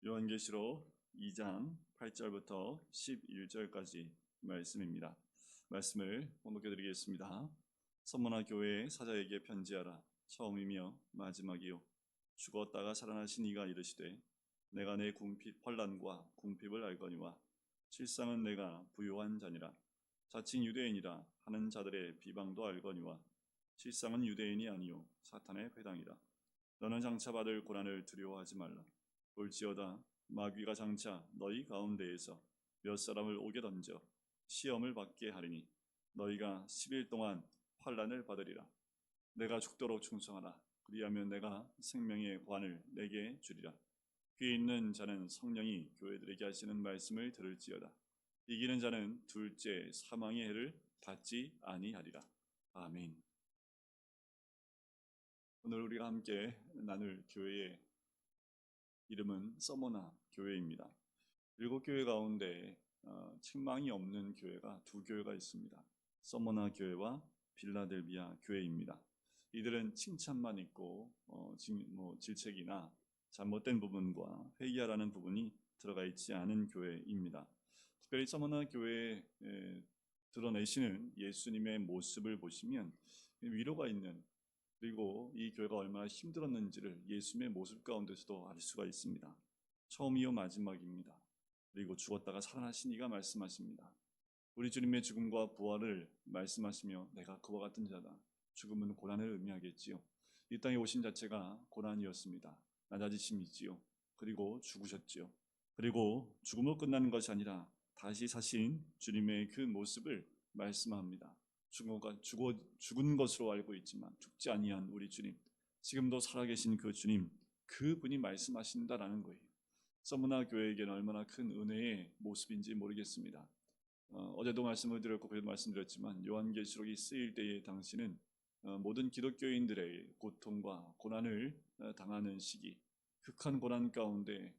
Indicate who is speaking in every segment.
Speaker 1: 요한계시록 2장 8절부터 11절까지 말씀입니다. 말씀을 봉독해 드리겠습니다. 서머나 교회의 사자에게 편지하라. 처음이며 마지막이요 죽었다가 살아나신 이가 이르시되 내가 내 환난과 궁핍을 알거니와 실상은 내가 부요한 자니라. 자칭 유대인이라 하는 자들의 비방도 알거니와 실상은 유대인이 아니요 사탄의 회당이라. 너는 장차 받을 고난을 두려워하지 말라. 볼지어다 마귀가 장차 너희 가운데에서 몇 사람을 옥에 던져 시험을 받게 하리니 너희가 10일 동안 환난을 받으리라. 내가 죽도록 충성하라. 그리하면 내가 생명의 관을 내게 주리라. 귀 있는 자는 성령이 교회들에게 하시는 말씀을 들을지어다. 이기는 자는 둘째 사망의 해를 받지 아니하리라. 아멘. 오늘 우리가 함께 나눌 교회의 이름은 서머나 교회입니다. 7교회 가운데 책망이 없는 교회가 두 교회가 있습니다. 서머나 교회와 빌라델비아 교회입니다. 이들은 칭찬만 있고 질책이나 잘못된 부분과 회개하라는 부분이 들어가 있지 않은 교회입니다. 특별히 서머나 교회에 드러내시는 예수님의 모습을 보시면 위로가 있는, 그리고 이 교회가 얼마나 힘들었는지를 예수님의 모습 가운데서도 알 수가 있습니다. 처음이요 마지막입니다. 그리고 죽었다가 살아나신 이가 말씀하십니다. 우리 주님의 죽음과 부활을 말씀하시며 내가 그와 같은 자다. 죽음은 고난을 의미하겠지요. 이 땅에 오신 자체가 고난이었습니다. 낮아지심이지요. 그리고 죽으셨지요. 그리고 죽음으로 끝나는 것이 아니라 다시 사신 주님의 그 모습을 말씀합니다. 죽은 것으로 알고 있지만 죽지 아니한 우리 주님, 지금도 살아계신 그 주님, 그분이 말씀하신다라는 거예요. 서머나 교회에게는 얼마나 큰 은혜의 모습인지 모르겠습니다. 어제도 말씀을 드렸고 그래도 말씀드렸지만 요한계시록이 쓰일 때의 당시는 모든 기독교인들의 고통과 고난을 당하는 시기, 극한 고난 가운데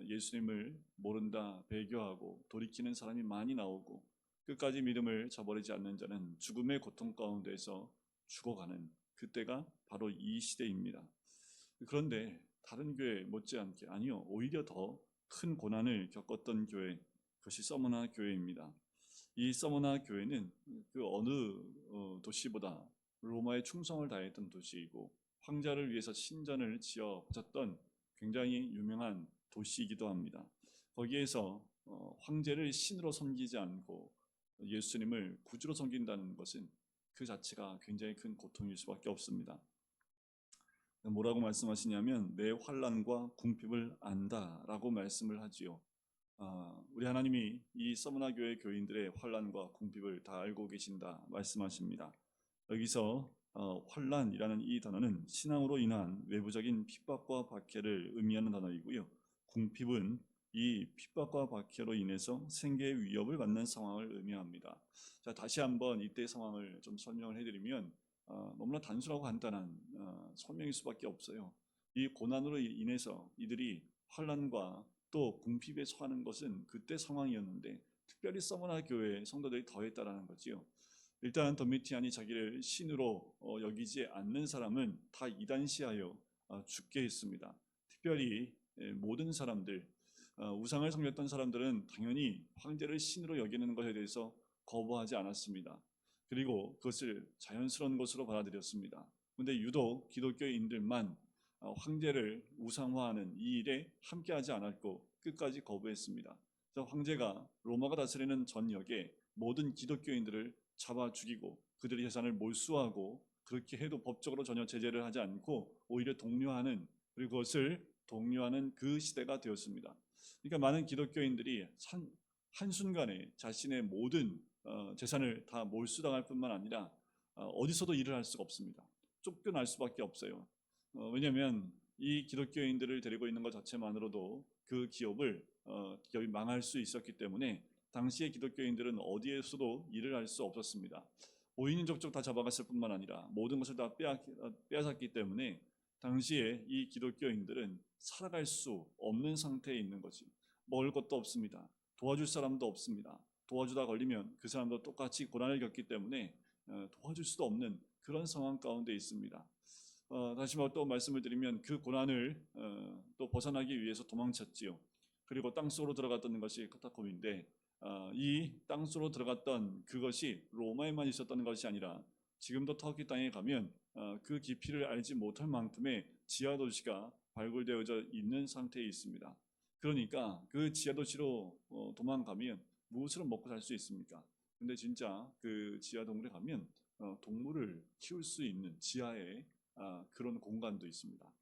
Speaker 1: 예수님을 모른다 배교하고 돌이키는 사람이 많이 나오고 끝까지 믿음을 저버리지 않는 자는 죽음의 고통 가운데서 죽어가는 그때가 바로 이 시대입니다. 그런데 다른 교회 못지않게, 아니요, 오히려 더 큰 고난을 겪었던 교회, 그것이 서머나 교회입니다. 이 서머나 교회는 그 어느 도시보다 로마에 충성을 다했던 도시이고 황자를 위해서 신전을 지어 바쳤던 굉장히 유명한 도시이기도 합니다. 거기에서 황제를 신으로 섬기지 않고 예수님을 구주로 섬긴다는 것은 그 자체가 굉장히 큰 고통일 수밖에 없습니다. 뭐라고 말씀하시냐면 내 환난과 궁핍을 안다라고 말씀을 하지요. 우리 하나님이 이 서머나 교회 교인들의 환난과 궁핍을 다 알고 계신다 말씀하십니다. 여기서 환난이라는 이 단어는 신앙으로 인한 외부적인 핍박과 박해를 의미하는 단어이고요. 궁핍은 이 핍박과 박해로 인해서 생계의 위협을 받는 상황을 의미합니다. 자, 다시 한번 이때 상황을 좀 설명을 해드리면 너무나 단순하고 간단한 설명일 수밖에 없어요. 이 고난으로 인해서 이들이 환난과 또 궁핍에 처하는 것은 그때 상황이었는데 특별히 서머나 교회 성도들이 더했다라는 거지요. 일단 도미티안이 자기를 신으로 여기지 않는 사람은 다 이단시하여 죽게 했습니다. 특별히 모든 사람들, 우상을 섬겼던 사람들은 당연히 황제를 신으로 여기는 것에 대해서 거부하지 않았습니다. 그리고 그것을 자연스러운 것으로 받아들였습니다. 그런데 유독 기독교인들만 황제를 우상화하는 이 일에 함께하지 않았고 끝까지 거부했습니다. 그래서 황제가 로마가 다스리는 전역에 모든 기독교인들을 잡아 죽이고 그들의 재산을 몰수하고, 그렇게 해도 법적으로 전혀 제재를 하지 않고 오히려 독려하는, 그리고 그것을 독려하는 그 시대가 되었습니다. 그러니까 많은 기독교인들이 한순간에 자신의 모든 재산을 다 몰수당할 뿐만 아니라 어디서도 일을 할 수가 없습니다. 쫓겨날 수밖에 없어요. 왜냐하면 이 기독교인들을 데리고 있는 것 자체만으로도 그 기업이 망할 수 있었기 때문에 당시의 기독교인들은 어디에서도 일을 할 수 없었습니다. 5인인 족족 다 잡아갔을 뿐만 아니라 모든 것을 다 빼앗았기 때문에 당시에 이 기독교인들은 살아갈 수 없는 상태에 있는 거지. 먹을 것도 없습니다. 도와줄 사람도 없습니다. 도와주다 걸리면 그 사람도 똑같이 고난을 겪기 때문에 도와줄 수도 없는 그런 상황 가운데 있습니다. 다시 한번 또 말씀을 드리면 그 고난을 또 벗어나기 위해서 도망쳤지요. 그리고 땅속으로 들어갔던 것이 카타콤인데 이 땅속으로 들어갔던 그것이 로마에만 있었던 것이 아니라 지금도 터키 땅에 가면 그 깊이를 알지 못할 만큼의 지하 도시가 발굴되어져 있는 상태에 있습니다. 그러니까 그 지하 도시로 도망가면 무엇으로 먹고 살 수 있습니까? 근데 진짜 그 지하 동굴에 가면 동물을 키울 수 있는 지하에 그런 공간도 있습니다.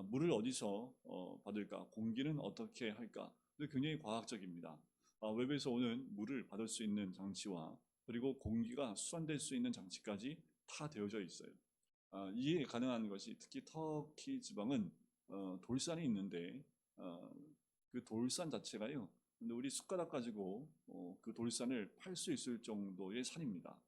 Speaker 1: 물을 어디서 받을까? 공기는 어떻게 할까? 굉장히 과학적입니다. 외부에서 오는 물을 받을 수 있는 장치와 그리고 공기가 수환될 수 있는 장치까지 다 되어져 있어요. 이해 가능한 것이 특히 터키 지방은 돌산이 있는데 그 돌산 자체가요. 근데 우리 숟가락 가지고 그 돌산을 팔 수 있을 정도의 산입니다.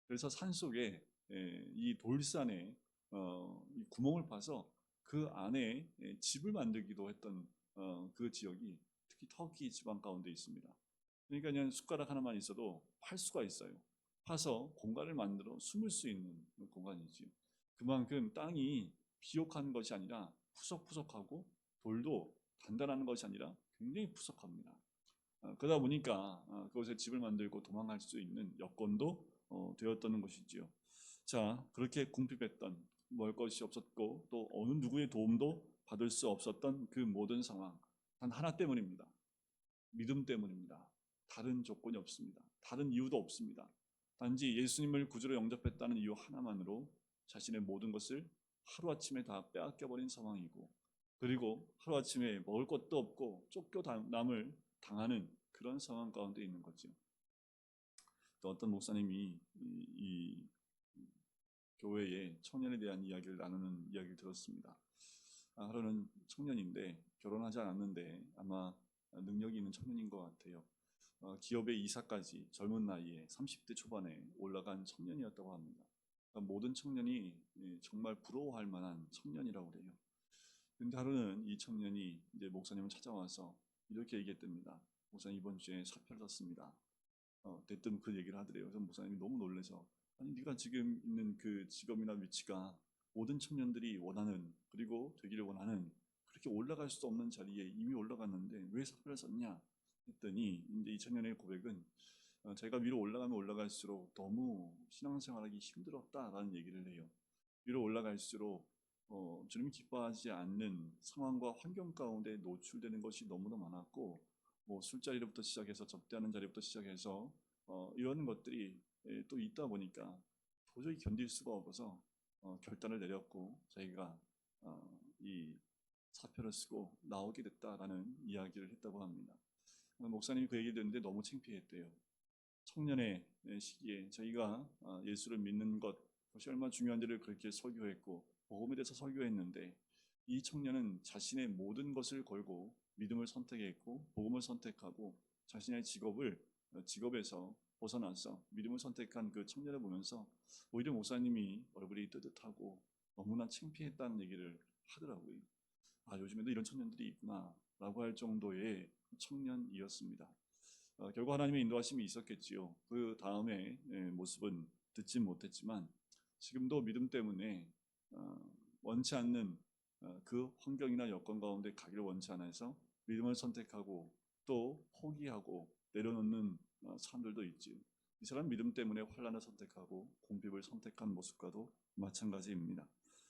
Speaker 1: 그래서 산 속에 이 돌산에 이 구멍을 파서 그 안에 집을 만들기도 했던 그 지역이 특히 터키 지방 가운데 있습니다. 그러니까 그냥 숟가락 하나만 있어도 팔 수가 있어요. 파서 공간을 만들어 숨을 수 있는 공간이지요. 그만큼 땅이 비옥한 것이 아니라 푸석푸석하고 돌도 단단한 것이 아니라 굉장히 푸석합니다. 그러다 보니까 그곳에 집을 만들고 도망갈 수 있는 여건도 되었던 것이지요. 자, 그렇게 궁핍했던 먹을 것이 없었고 또 어느 누구의 도움도 받을 수 없었던 그 모든 상황 단 하나 때문입니다. 믿음 때문입니다. 다른 조건이 없습니다. 다른 이유도 없습니다. 단지 예수님을 구주로 영접했다는 이유 하나만으로 자신의 모든 것을 하루아침에 다 빼앗겨버린 상황이고 그리고 하루아침에 먹을 것도 없고 쫓겨 남을 당하는 그런 상황 가운데 있는 거죠. 또 어떤 목사님이 이 교회의 청년에 대한 이야기를 나누는 이야기를 들었습니다. 하루는 청년인데 결혼하지 않았는데 아마 능력이 있는 청년인 것 같아요. 기업의 이사까지 젊은 나이에 30대 초반에 올라간 청년이었다고 합니다. 모든 청년이 정말 부러워할 만한 청년이라고 그래요. 근데 하루는 이 청년이 이제 목사님을 찾아와서 이렇게 얘기했답니다. 목사님 이번 주에 사표를 썼습니다. 대뜸 그 얘기를 하더래요. 그래서 목사님이 너무 놀라서 아니 네가 지금 있는 그 직업이나 위치가 모든 청년들이 원하는 그리고 되기를 원하는 그렇게 올라갈 수 없는 자리에 이미 올라갔는데 왜 사표를 썼냐 했더니 이제 이 청년의 고백은 제가 위로 올라가면 올라갈수록 너무 신앙생활하기 힘들었다라는 얘기를 해요. 위로 올라갈수록 주님이 기뻐하지 않는 상황과 환경 가운데 노출되는 것이 너무나 많았고 뭐 술자리부터 시작해서 접대하는 자리부터 시작해서 이런 것들이 또 있다 보니까 도저히 견딜 수가 없어서 결단을 내렸고 자기가 이 사표를 쓰고 나오게 됐다라는 이야기를 했다고 합니다. 목사님이 그 얘기 듣는데 너무 창피했대요. 청년의 시기에 저희가 예수를 믿는 그것이 얼마나 중요한지를 그렇게 설교했고 복음에 대해서 설교했는데 이 청년은 자신의 모든 것을 걸고 믿음을 선택했고 복음을 선택하고 자신의 직업에서 벗어나서 믿음을 선택한 그 청년을 보면서 오히려 목사님이 얼굴이 뜨뜻하고 너무나 창피했다는 얘기를 하더라고요. 요즘에도 이런 청년들이 있구나 라고 할 정도의 청년이었습니다. 결국 하나님의 인도하심이 있었겠지요. 그 다음에 모습은 듣지 못했지만 지금도 믿음 때문에 원치 않는 그 환경이나 여건 가운데 가기를 원치 않아서 믿음을 선택하고 또 포기하고 내려놓는 사람들도 있지요. 이 사람 믿음 때문에 환난을 선택하고 공핍을 선택한 모습과도 마찬가지입니다.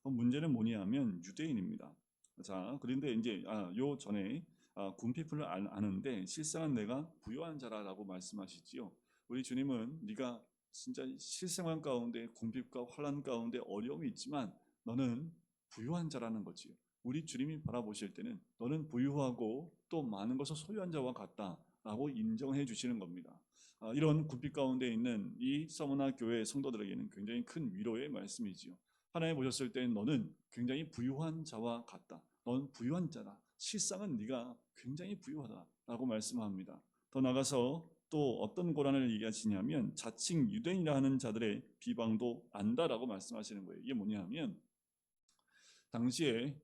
Speaker 1: 문제는 뭐냐면 유대인입니다. 자, 그런데 이제 요 전에 궁핍을 아는데 실상은 내가 부유한 자라라고 말씀하시지요. 우리 주님은 네가 진짜 실생활 가운데 궁핍과 환난 가운데 어려움이 있지만 너는 부유한 자라는 거지요. 우리 주님이 바라보실 때는 너는 부유하고 또 많은 것을 소유한 자와 같다라고 인정해 주시는 겁니다. 이런 궁핍 가운데 있는 이 서머나 교회 성도들에게는 굉장히 큰 위로의 말씀이지요. 하나님 보셨을 때 너는 굉장히 부유한 자와 같다. 넌 부유한 자다. 실상은 네가 굉장히 부유하다라고 말씀합니다. 더 나가서 또 어떤 고난을 얘기하시냐면 자칭 유대인이라 하는 자들의 비방도 안다라고 말씀하시는 거예요. 이게 뭐냐면 당시에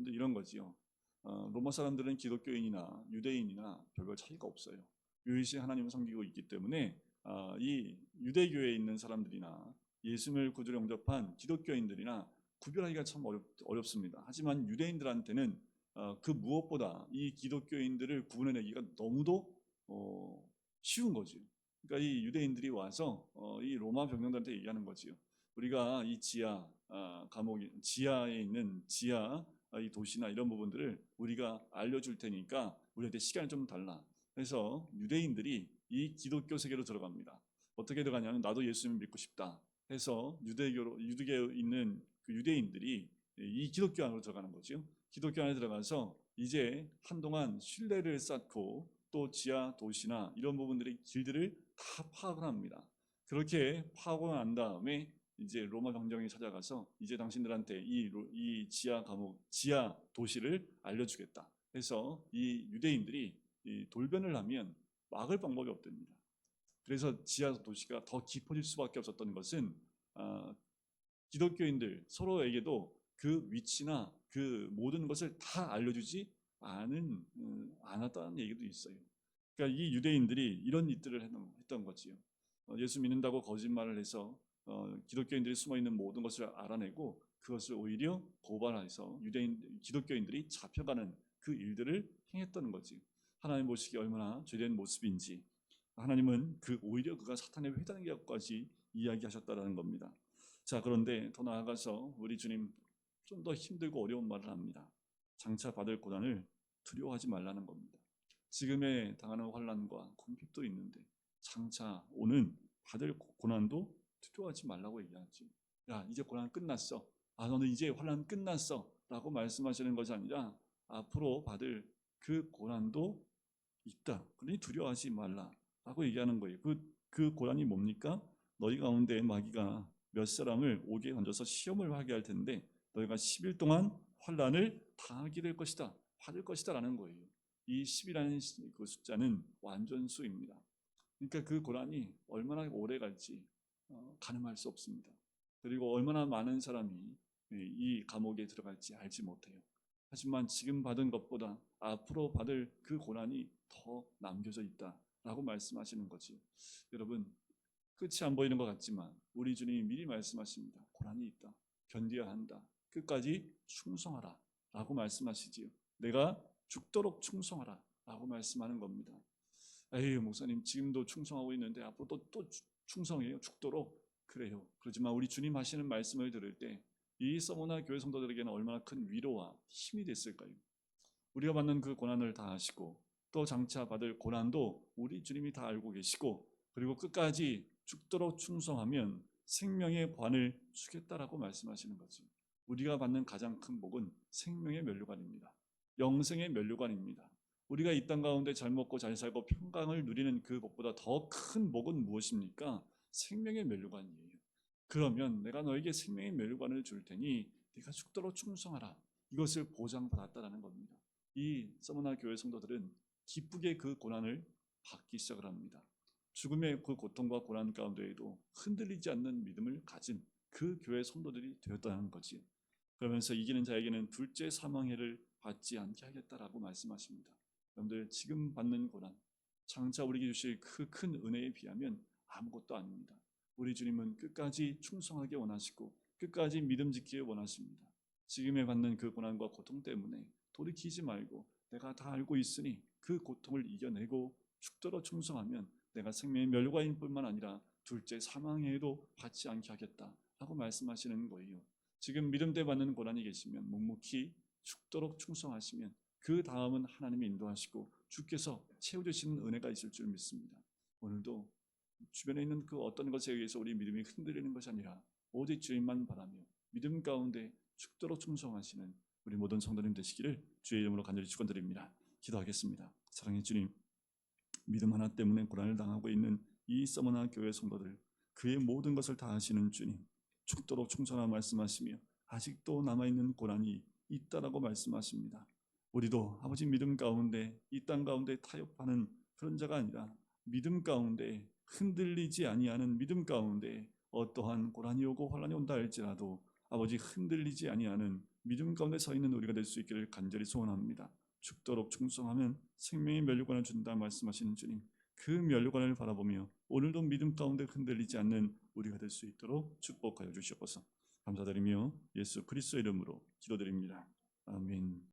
Speaker 1: 이런 거지요. 로마 사람들은 기독교인이나 유대인이나 별별 차이가 없어요. 유일신 하나님을 섬기고 있기 때문에 이 유대교에 있는 사람들이나 예수님을 구주로 영접한 기독교인들이나 구별하기가 참 어렵습니다. 하지만 유대인들한테는 그 무엇보다 이 기독교인들을 구분해내기가 너무도 쉬운 거죠. 그러니까 이 유대인들이 와서 이 로마 병력들한테 얘기하는 거지요. 우리가 이 지하 지하에 있는 지하 이 도시나 이런 부분들을 우리가 알려줄 테니까 우리한테 시간을 좀 달라. 그래서 유대인들이 이 기독교 세계로 들어갑니다. 어떻게 들어가냐면 나도 예수님 믿고 싶다 해서 유대교에 있는 그 유대인들이 이 기독교 안으로 들어가는 거죠. 기독교 안에 들어가서 이제 한동안 신뢰를 쌓고 또 지하 도시나 이런 부분들의 길들을 다 파악을 합니다. 그렇게 파악을 한 다음에 이제 로마 병정이 찾아가서 이제 당신들한테 이 지하 도시를 알려주겠다 해서 이 유대인들이 이 돌변을 하면 막을 방법이 없답니다. 그래서 지하 도시가 더 깊어질 수밖에 없었던 것은 기독교인들 서로에게도 그 위치나 그 모든 것을 다 알려주지 않았다는 얘기도 있어요. 그러니까 이 유대인들이 이런 일들을 했던 거지요. 예수 믿는다고 거짓말을 해서 기독교인들이 숨어있는 모든 것을 알아내고 그것을 오히려 고발해서 기독교인들이 잡혀가는 그 일들을 행했던 거지. 하나님 보시기에 얼마나 죄된 모습인지 하나님은 오히려 그가 사탄의 회당이라고까지 이야기하셨다라는 겁니다. 자, 그런데 더 나아가서 우리 주님 좀 더 힘들고 어려운 말을 합니다. 장차 받을 고난을 두려워하지 말라는 겁니다. 지금에 당하는 환난과 궁핍도 있는데 장차 오는 받을 고난도 두려워하지 말라고 얘기하지. 야, 이제 고난 끝났어. 너는 이제 환난 끝났어. 라고 말씀하시는 것이 아니라 앞으로 받을 그 고난도 있다. 그러니 두려워하지 말라. 라고 얘기하는 거예요. 그 고난이 뭡니까? 너희 가운데 마귀가 몇 사람을 옥에 던져서 시험을 하게 할 텐데 너희가 10일 동안 환난을 당하게 될 것이다. 받을 것이다 라는 거예요. 이 10이라는 그 숫자는 완전수입니다. 그러니까 그 고난이 얼마나 오래 갈지 가늠할 수 없습니다. 그리고 얼마나 많은 사람이 이 감옥에 들어갈지 알지 못해요. 하지만 지금 받은 것보다 앞으로 받을 그 고난이 더 남겨져 있다라고 말씀하시는 거지. 여러분, 끝이 안 보이는 것 같지만 우리 주님이 미리 말씀하십니다. 고난이 있다. 견뎌야 한다. 끝까지 충성하라 라고 말씀하시지요. 내가 죽도록 충성하라 라고 말씀하는 겁니다. 에이, 목사님 지금도 충성하고 있는데 앞으로 또 충성해요? 죽도록? 그래요. 그렇지만 우리 주님 하시는 말씀을 들을 때 이 서머나 교회 성도들에게는 얼마나 큰 위로와 힘이 됐을까요? 우리가 받는 그 고난을 다 아시고 또 장차 받을 고난도 우리 주님이 다 알고 계시고 그리고 끝까지 죽도록 충성하면 생명의 관을 주겠다라고 말씀하시는 거죠. 우리가 받는 가장 큰 복은 생명의 면류관입니다. 영생의 면류관입니다. 우리가 이 땅 가운데 잘 먹고 잘 살고 평강을 누리는 그 복보다 더 큰 복은 무엇입니까? 생명의 면류관이에요. 그러면 내가 너에게 생명의 면류관을 줄 테니 네가 죽도록 충성하라. 이것을 보장받았다라는 겁니다. 이 서머나 교회 성도들은 기쁘게 그 고난을 받기 시작을 합니다. 죽음의 그 고통과 고난 가운데에도 흔들리지 않는 믿음을 가진 그 교회 성도들이 되었다는 거지요. 그러면서 이기는 자에게는 둘째 사망해를 받지 않게 하겠다라고 말씀하십니다. 여러분들 지금 받는 고난 장차 우리에게 주실 그 큰 은혜에 비하면 아무것도 아닙니다. 우리 주님은 끝까지 충성하게 원하시고 끝까지 믿음 지키길 원하십니다. 지금에 받는 그 고난과 고통 때문에 돌이키지 말고 내가 다 알고 있으니 그 고통을 이겨내고 죽도록 충성하면 내가 생명의 멸관인 뿐만 아니라 둘째 사망에도 받지 않게 하겠다라고 말씀하시는 거예요. 지금 믿음 때 받는 고난이 계시면 묵묵히 죽도록 충성하시면 그 다음은 하나님이 인도하시고 주께서 채워주시는 은혜가 있을 줄 믿습니다. 오늘도 주변에 있는 그 어떤 것에 의해서 우리 믿음이 흔들리는 것이 아니라 오직 주님만 바라며 믿음 가운데 죽도록 충성하시는 우리 모든 성도님 되시기를 주의 이름으로 간절히 축원드립니다. 기도하겠습니다. 사랑의 주님, 믿음 하나 때문에 고난을 당하고 있는 이 서머나 교회 성도들, 그의 모든 것을 다 아시는 주님, 죽도록 충성하라 말씀하시며 아직도 남아있는 고난이 있다라고 말씀하십니다. 우리도 아버지 믿음 가운데 이 땅 가운데 타협하는 그런 자가 아니라 믿음 가운데 흔들리지 아니하는 믿음 가운데 어떠한 고난이 오고 환난이 온다 할지라도 아버지 흔들리지 아니하는 믿음 가운데 서 있는 우리가 될 수 있기를 간절히 소원합니다. 죽도록 충성하면 생명의 면류관을 준다 말씀하시는 주님, 그 면류관을 바라보며 오늘도 믿음 가운데 흔들리지 않는 우리가 될 수 있도록 축복하여 주시옵소서. 감사드리며 예수 그리스도의 이름으로 기도드립니다. 아멘.